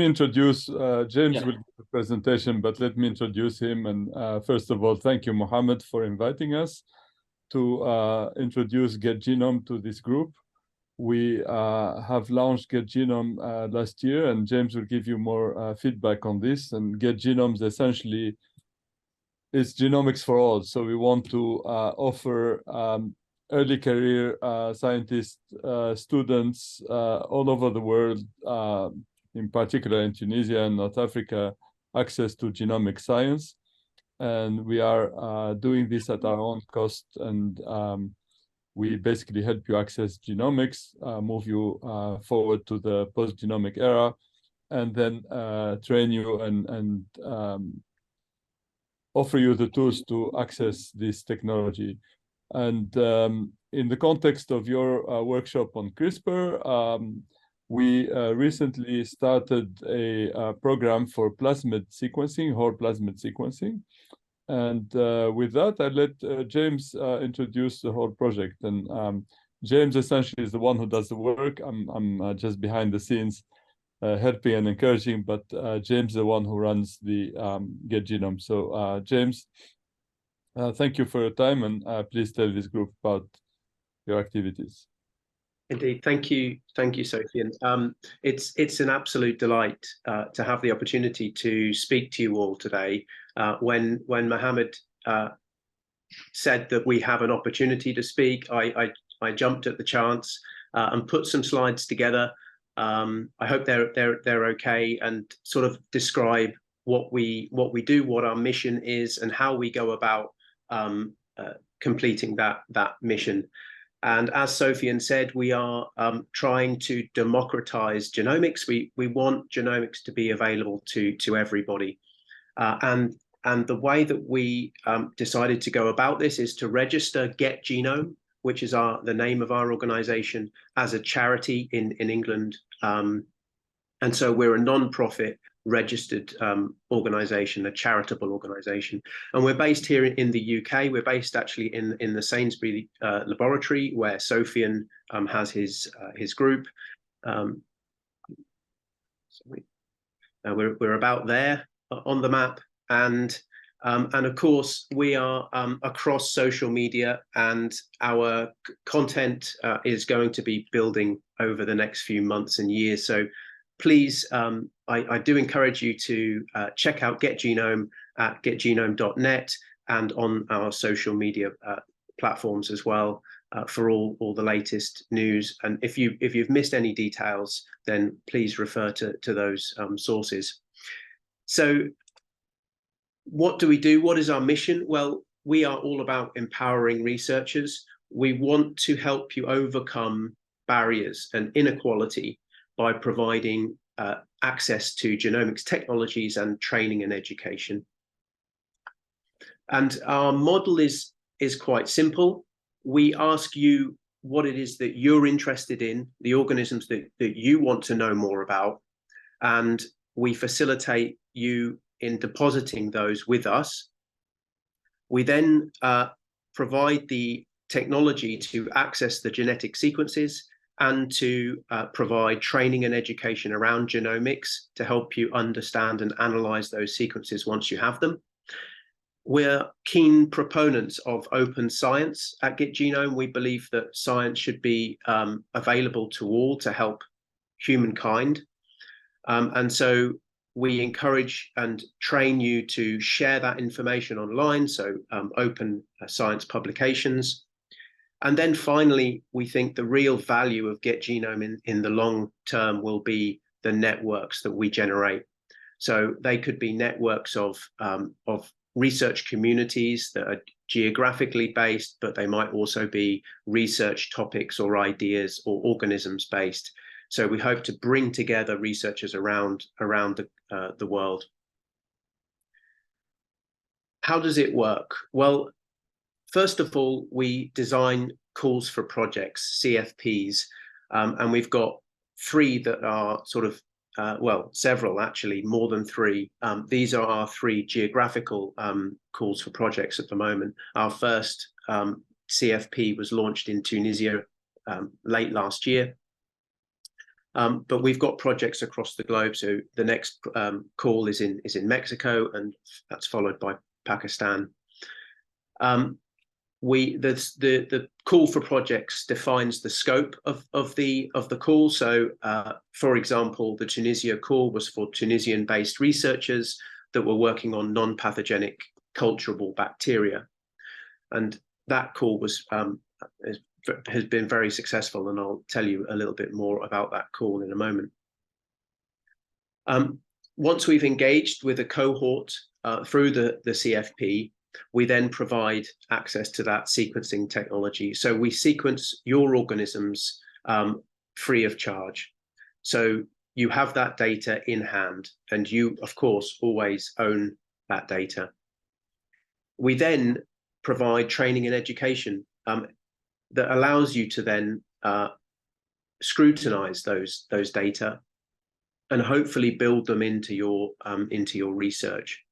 introduce James. Yeah. Will give the presentation, but let me introduce him. And first of all, thank you, Mohammed, for inviting us to introduce GetGenome to this group. We have launched GetGenome last year, and James will give you more feedback on this. And GetGenomes essentially is genomics for all. So we want to offer early career scientists, students all over the world, in particular in Tunisia and North Africa, access to genomic science. And we are doing this at our own cost. And we basically help you access genomics, move you forward to the post-genomic era, and then train you and offer you the tools to access this technology. And in the context of your workshop on CRISPR, we recently started a program for plasmid sequencing, whole plasmid sequencing. And with that, I let James introduce the whole project. And James essentially is the one who does the work. I'm just behind the scenes helping and encouraging, but James is the one who runs the GetGenome. So James, thank you for your time, and please tell this group about your activities. Indeed, thank you, Sophien. It's an absolute delight to have the opportunity to speak to you all today. When Mohammed said that we have an opportunity to speak, I jumped at the chance and put some slides together. I hope they're okay, and sort of describe what we do, what our mission is, and how we go about completing that mission. And as Sophien said, we are trying to democratize genomics. We want genomics to be available to everybody. And the way that we decided to go about this is to register GetGenome, which is the name of our organization, as a charity in England. And so we're a non-profit registered organization, a charitable organization, and we're based here in the UK. We're based actually in the Sainsbury laboratory, where Sophien has his group. We're about there on the map, and of course we are across social media, and our content is going to be building over the next few months and years. So please, I do encourage you to check out GetGenome at getgenome.net and on our social media platforms as well for all the latest news. And if you've missed any details, then please refer to those sources. So what do we do? What is our mission? Well, we are all about empowering researchers. We want to help you overcome barriers and inequality by providing access to genomics technologies and training and education. And our model is quite simple. We ask you what it is that you're interested in, the organisms that you want to know more about, and we facilitate you in depositing those with us. We then provide the technology to access the genetic sequences and to provide training and education around genomics to help you understand and analyze those sequences once you have them. We're keen proponents of open science at GetGenome. We believe that science should be available to all to help humankind. And so we encourage and train you to share that information online, so open science publications. And then finally, we think the real value of GetGenome in the long term will be the networks that we generate. So they could be networks of research communities that are geographically based, but they might also be research topics or ideas or organisms based. So we hope to bring together researchers around the world. How does it work? Well, first of all, we design calls for projects, CFPs, and we've got 3 that are sort of, well, several actually, more than 3. These are our 3 geographical calls for projects at the moment. Our first CFP was launched in Tunisia late last year. But we've got projects across the globe. So the next call is in Mexico, and that's followed by Pakistan. The call for projects defines the scope of the call. So, for example, the Tunisia call was for Tunisian-based researchers that were working on non-pathogenic culturable bacteria, and that call has been very successful, and I'll tell you a little bit more about that call in a moment. Once we've engaged with a cohort through the CFP, we then provide access to that sequencing technology. So we sequence your organisms free of charge. So you have that data in hand, and you, of course, always own that data. We then provide training and education that allows you to then scrutinize those data and hopefully build them into your research.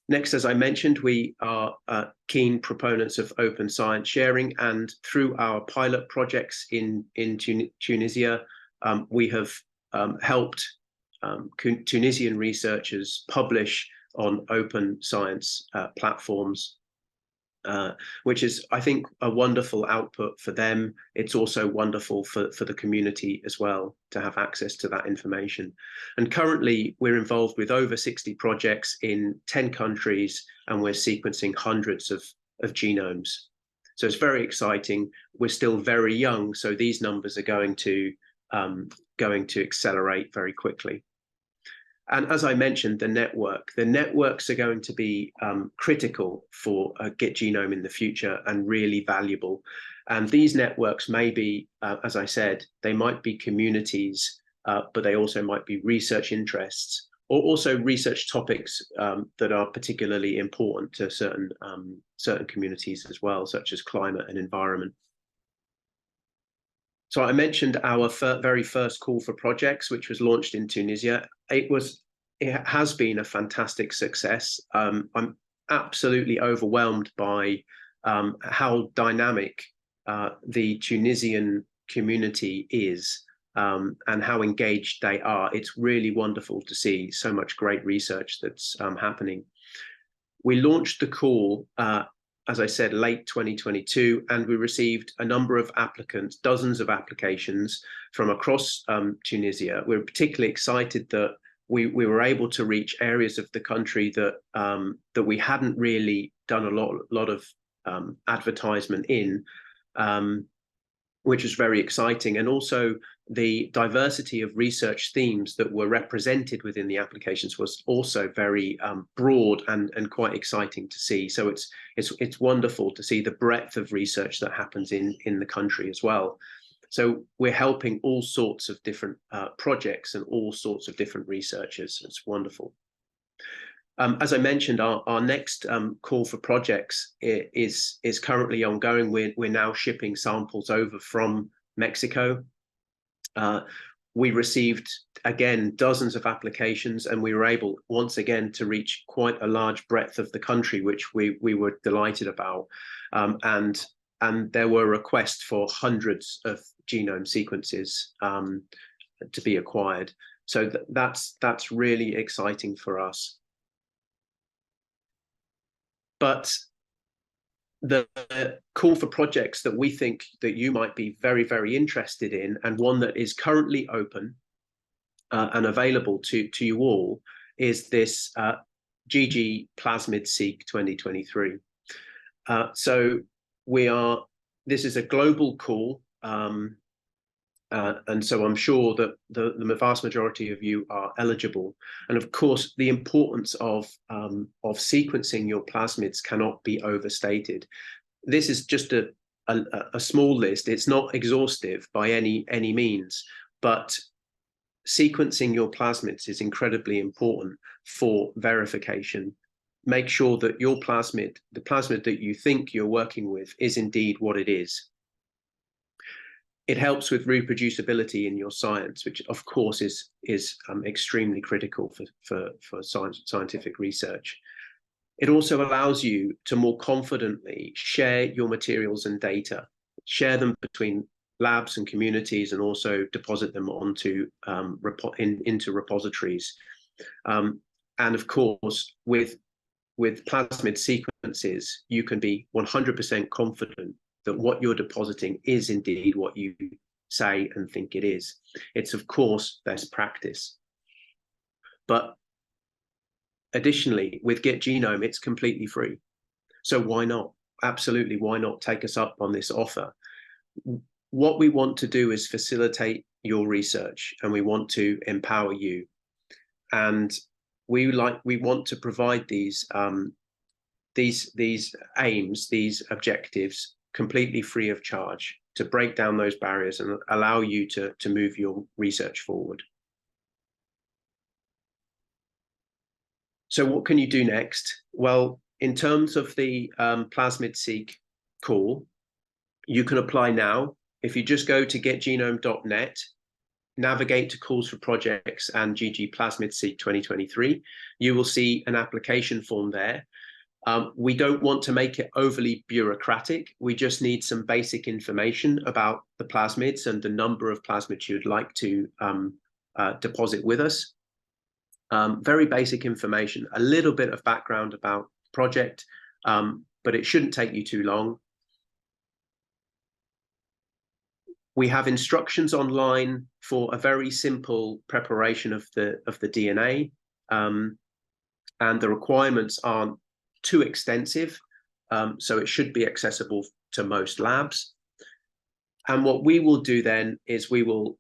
Next, as I mentioned, we are keen proponents of open science sharing, and through our pilot projects in Tunisia, we have helped Tunisian researchers publish on open science platforms, which is, I think, a wonderful output for them. It's also wonderful for the community as well to have access to that information. And currently, we're involved with over 60 projects in 10 countries, and we're sequencing hundreds of genomes. So it's very exciting. We're still very young, so these numbers are going to accelerate very quickly. And as I mentioned, the networks are going to be critical for GetGenome in the future, and really valuable. And these networks may be, as I said, they might be communities, but they also might be research interests, or also research topics that are particularly important to certain communities as well, such as climate and environment. So I mentioned our very first call for projects, which was launched in Tunisia. It has been a fantastic success. I'm absolutely overwhelmed by how dynamic the Tunisian community is, and how engaged they are. It's really wonderful to see so much great research that's happening. We launched the call, as I said, late 2022, and we received a number of applicants, dozens of applications from across Tunisia. We're particularly excited that we were able to reach areas of the country that we hadn't really done a lot of advertisement in, which is very exciting. And also the diversity of research themes that were represented within the applications was also very broad and quite exciting to see. So it's wonderful to see the breadth of research that happens in the country as well. So we're helping all sorts of different projects and all sorts of different researchers. It's wonderful. As I mentioned, our next call for projects is currently ongoing. We're now shipping samples over from Mexico. We received, again, dozens of applications, and we were able, once again, to reach quite a large breadth of the country, which we were delighted about. And there were requests for hundreds of genome sequences to be acquired. So that's really exciting for us. But the call for projects that we think that you might be very, very interested in, and one that is currently open and available to you all, is this GG Plasmid Seq 2023. So this is a global call, and so I'm sure that the vast majority of you are eligible. And of course, the importance of sequencing your plasmids cannot be overstated. This is just a small list. It's not exhaustive by any means, but sequencing your plasmids is incredibly important for verification. Make sure that your plasmid, the plasmid that you think you're working with, is indeed what it is. It helps with reproducibility in your science, which of course is extremely critical for scientific research. It also allows you to more confidently share your materials and data, share them between labs and communities, and also deposit them onto into repositories. And of course, with plasmid sequences, you can be 100% confident that what you're depositing is indeed what you say and think it is. It's of course best practice. But additionally, with GetGenome, it's completely free. So why not? Absolutely, why not take us up on this offer? What we want to do is facilitate your research, and we want to empower you. And we want to provide these aims, these objectives, completely free of charge, to break down those barriers and allow you to move your research forward. So what can you do next? Well, in terms of the Plasmid-Seq call, you can apply now. If you just go to getgenome.net, navigate to calls for projects and GG Plasmid-Seq 2023, you will see an application form there. We don't want to make it overly bureaucratic. We just need some basic information about the plasmids and the number of plasmids you'd like to deposit with us. Very basic information, a little bit of background about the project, but it shouldn't take you too long. We have instructions online for a very simple preparation of the DNA, and the requirements aren't too extensive, so it should be accessible to most labs. And what we will do then is we will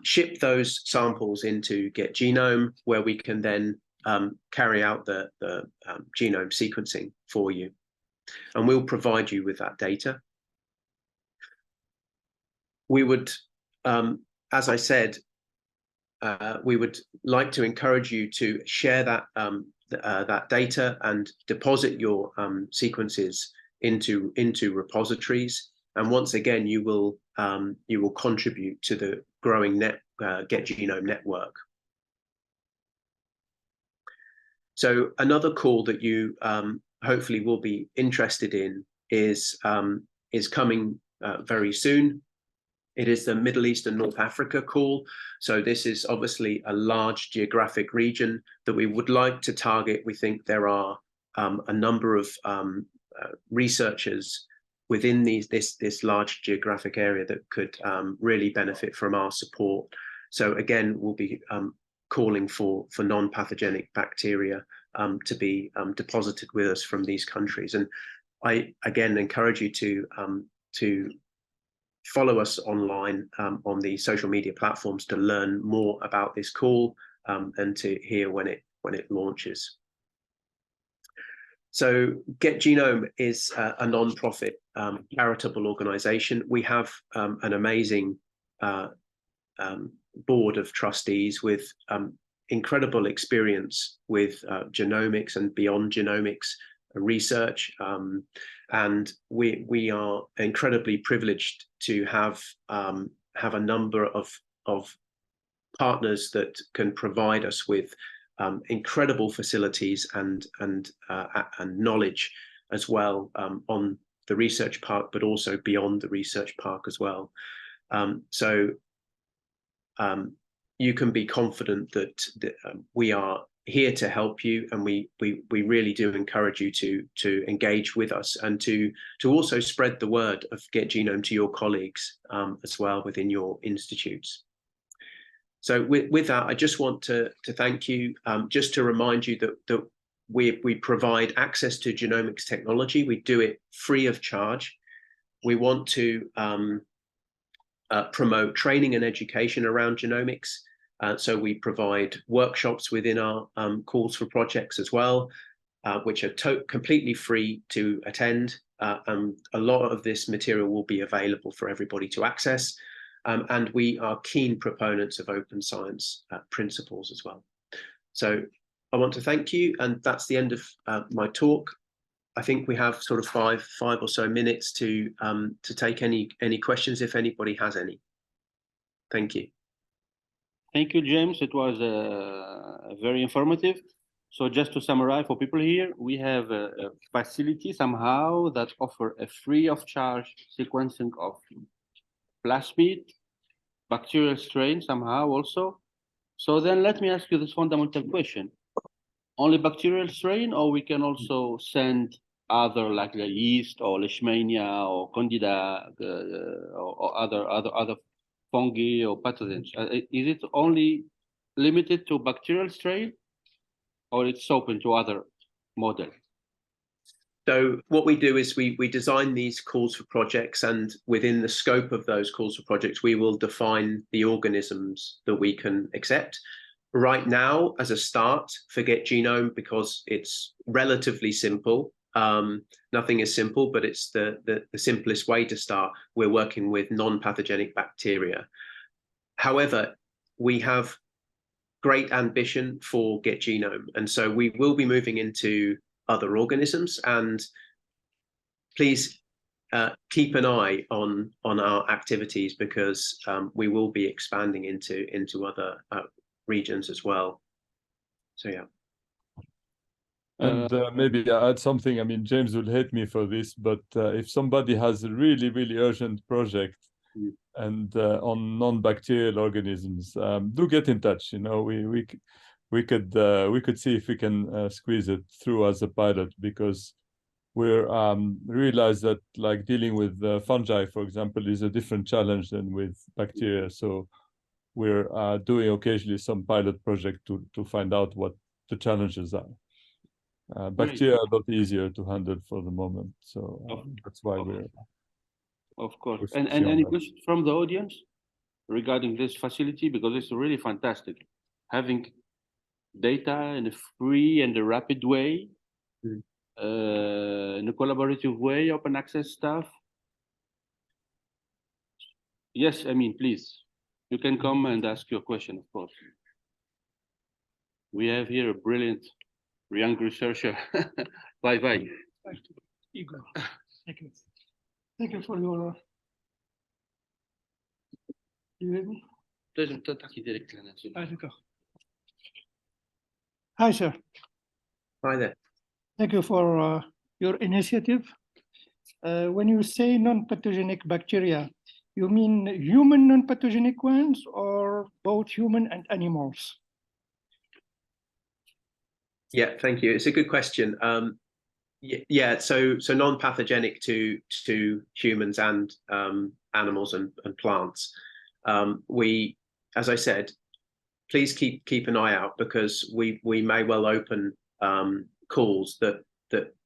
ship those samples into GetGenome, where we can then carry out the genome sequencing for you, and we'll provide you with that data. We would, as I said, we would like to encourage you to share that that data and deposit your sequences into repositories. And once again, you will contribute to the growing GetGenome network. So another call that you hopefully will be interested in is coming very soon. It is the Middle East and North Africa call. So this is obviously a large geographic region that we would like to target. We think there are a number of researchers within this large geographic area that could really benefit from our support. So again, we'll be calling for non-pathogenic bacteria to be deposited with us from these countries. And I again encourage you to follow us online on the social media platforms to learn more about this call and to hear when it launches. So GetGenome is a non-profit charitable organization. We have an amazing board of trustees with incredible experience with genomics and beyond genomics research, and we are incredibly privileged to have a number of partners that can provide us with incredible facilities and knowledge as well on the research park, but also beyond the research park as well. So you can be confident that we are here to help you, and we really do encourage you to engage with us and to also spread the word of GetGenome to your colleagues as well within your institutes. So with that, I just want to thank you, just to remind you that we provide access to genomics technology. We do it free of charge. We want to promote training and education around genomics. So we provide workshops within our calls for projects as well, which are completely free to attend. And a lot of this material will be available for everybody to access. And we are keen proponents of open science principles as well. So I want to thank you, and that's the end of my talk. I think we have sort of five or so minutes to take any questions if anybody has any. Thank you. Thank you, James. It was very informative. So just to summarize for people here, we have a facility somehow that offer a free of charge sequencing of plasmid, bacterial strain somehow also. So then let me ask you this fundamental question. Only bacterial strain, or we can also send other like the yeast or leishmania or candida or other fungi or pathogens? Is it only limited to bacterial strain, or it's open to other models? So what we do is we design these calls for projects, and within the scope of those calls for projects, we will define the organisms that we can accept. Right now, as a start, for GetGenome, because it's relatively simple. Nothing is simple, but it's the simplest way to start. We're working with non-pathogenic bacteria. However, we have great ambition for GetGenome, and so we will be moving into other organisms. And please keep an eye on our activities, because we will be expanding into other regions as well. So yeah. And maybe I add something. I mean, James will hate me for this, but if somebody has a really, really urgent project and on non-bacterial organisms, do get in touch. You know, we could see if we can squeeze it through as a pilot, because we're realize that like dealing with fungi, for example, is a different challenge than with bacteria. So we're doing occasionally some pilot project to find out what the challenges are. Bacteria are a lot easier to handle for the moment, so that's why we're. Of course. And any questions from the audience regarding this facility? Because it's really fantastic. Having data in a free and a rapid way, in a collaborative way, open access stuff. Yes, I mean, please. You can come and ask your question, of course. We have here a brilliant young researcher. Bye. Igor, thank you. Thank you for your. You hear me? Hi, sir. Hi there. Thank you for your initiative. When you say non-pathogenic bacteria, you mean human non-pathogenic ones, or both human and animals? Yeah, thank you. It's a good question. Yeah, so non-pathogenic to humans and animals and plants. We, as I said, please keep an eye out, because we may well open calls that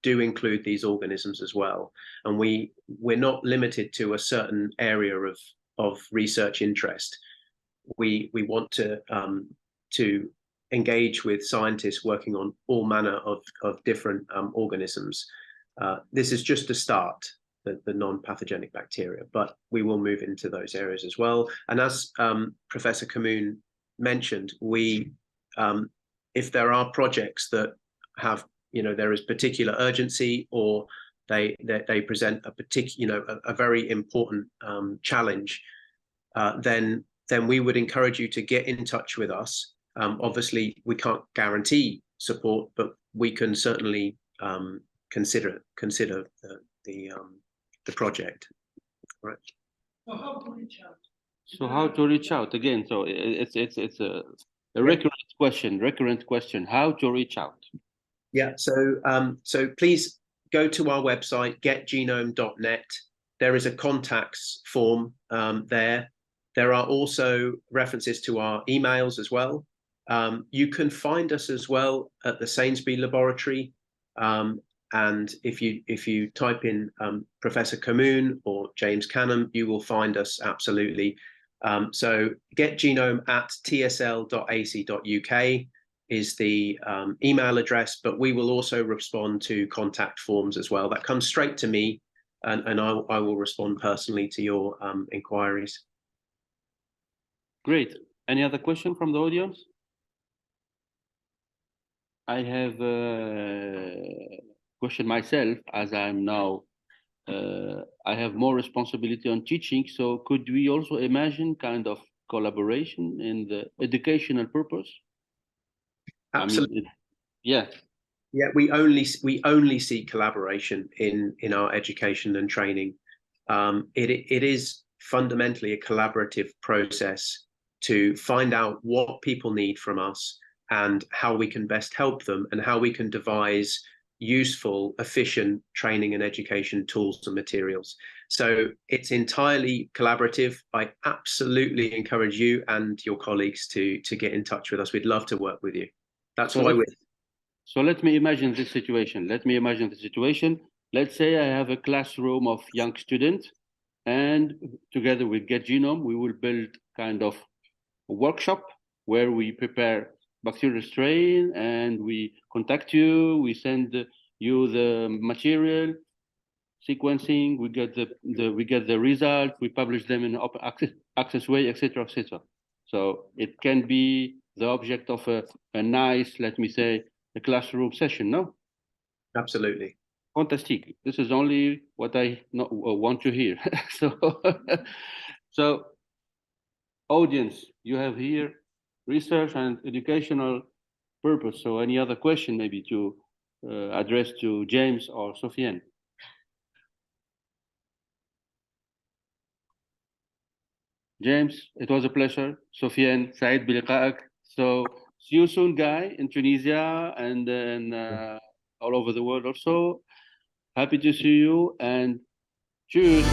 do include these organisms as well. And we're not limited to a certain area of research interest. We want to engage with scientists working on all manner of different organisms. This is just a start, the non-pathogenic bacteria, but we will move into those areas as well. And as Professor Kamoun mentioned, if there are projects that have, there is particular urgency, or they present a particular, a very important challenge, then we would encourage you to get in touch with us. Obviously, we can't guarantee support, but we can certainly consider the project. Right. So how to reach out? So how to reach out again? So it's a recurrent question. How to reach out? Yeah. So please go to our website, getgenome.net. There is a contacts form there. There are also references to our emails as well. You can find us as well at the Sainsbury Laboratory, and if you type in Professor Kamoun or James Canham, you will find us absolutely. So getgenome@tsl.ac.uk is the email address, but we will also respond to contact forms as well. That comes straight to me, and I will respond personally to your inquiries. Great. Any other question from the audience? I have a question myself, as I'm now, I have more responsibility on teaching. So could we also imagine kind of collaboration in the educational purpose? Absolutely. I mean, yeah. Yeah, we only see collaboration in our education and training. It is fundamentally a collaborative process to find out what people need from us and how we can best help them and how we can devise useful, efficient training and education tools and materials. So it's entirely collaborative. I absolutely encourage you and your colleagues to get in touch with us. We'd love to work with you. That's why we're... So let me imagine this situation. Let's say I have a classroom of young students, and together with GetGenome, we will build kind of a workshop where we prepare bacterial strain and we contact you, we send you the material, sequencing, we get the result, we publish them in open access way, etc., etc. So it can be the object of a nice, let me say, a classroom session, no? Absolutely. Fantastic. This is only what I want to hear. So, audience, you have here research and educational purpose. So any other question maybe to address to James or Sophien? James, it was a pleasure. Sophien, سعيد بلقائك. So see you soon, Guy, in Tunisia and then all over the world also. Happy to see you and cheers.